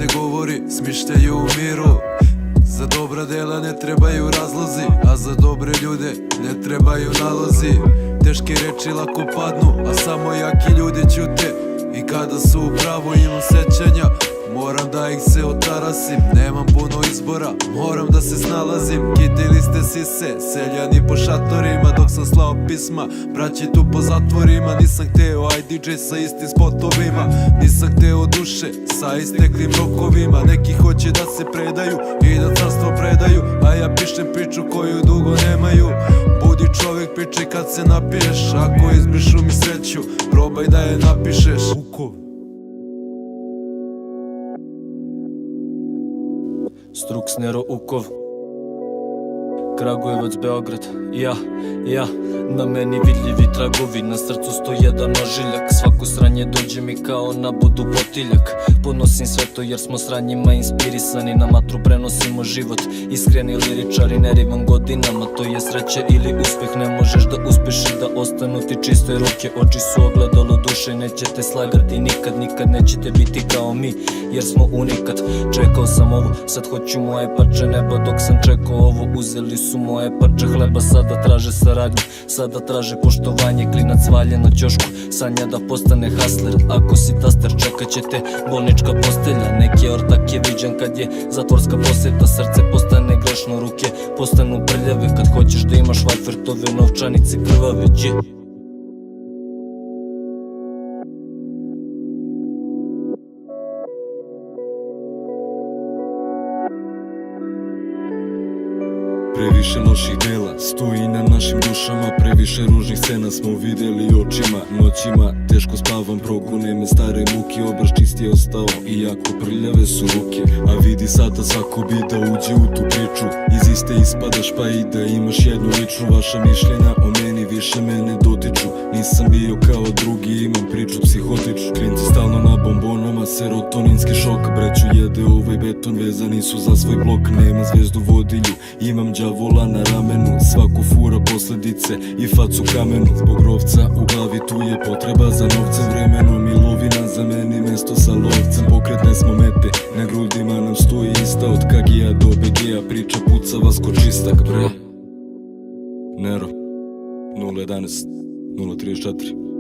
se govori, smišljaju u miru. Za dobra dela ne trebaju razlozi, a za dobre ljude ne trebaju nalozi. Teške reči lako padnu, a samo jaki ljudi ćute. I kada su u pravu imam sećanja, moram da ih se otarasim. Nemam puno izbora, moram da se snalazim. Kitili ste sise, seljani po šatorima, dok sam slao pisma braći tu po zatvorima. Nisam hteo IDJ sa istim spotovima, nisam hteo duše sa isteklim rokovima. Neki hoće da se predaju i da carstvo predaju, a ja pišem priču koju dugo nemaju. Budi čovjek, pričaj kad se napiješ, ako izbrišu mi sreću, probaj da je napišeš. Ukov. Strux Nero, Ukov, Kragujevac, Beograd. Ja, na meni vidljivi tragovi, na srcu 101 ožiljak. Svako sranje dođe mi kao na budu potiljak. Podnosim sve to jer smo sranjima inspirisani, na matru prenosimo život. Iskreni liričari, ne rivam godinama, to je sreće ili uspeh. Ne možeš da uspeš i da ostanu ti čiste ruke. Oči su ogledalo duše, nećete slagati nikad. Nikad nećete biti kao mi, jer smo unikat. Čekao sam ovo, sad hoću moje parče neba. Dok sam čekao ovo, uzeli su moje parče hleba. Sada traže saradnju, sada traže poštovanje. Klinac valje na ćošku, sanja da postane hasler. Ako si taster, čekat će te bolnička postelja. Neki ortak je viđen kad je zatvorska poseta. Srce postane grešno, ruke postanu prljave. Kad hoćeš da imaš vajfertove novčanice krvave. Previše loših dela stoji na našim dušama, previše ružnih scena smo videli očima. Noćima teško spavam, progone me stare muke, obraž čist je ostao iako prljave su ruke. A vidi sada svako bi da uđe u tu priču, iz iste ispadaš pa i da imaš jednu ličnu. Vaša mišljenja o meni više mene dotiču, nisam bio kao drugi, imam priču psihotičnu. Klinci stalno na bombonama, serotoninski šok. Breću jede ovaj beton, vezani su za svoj blok. Nema zvezdu vodilju, imam đavola na ramenu, svako fura posledice i facu kamenu. Zbog rovca u glavi tu je potreba za novcem, vremenom i lovina zameni mesto sa lovcem. Pokretne smo mete, na grudima nam stoji ista, od Kagija do BG-a priča pucava sko čistak bre. Nero 011 034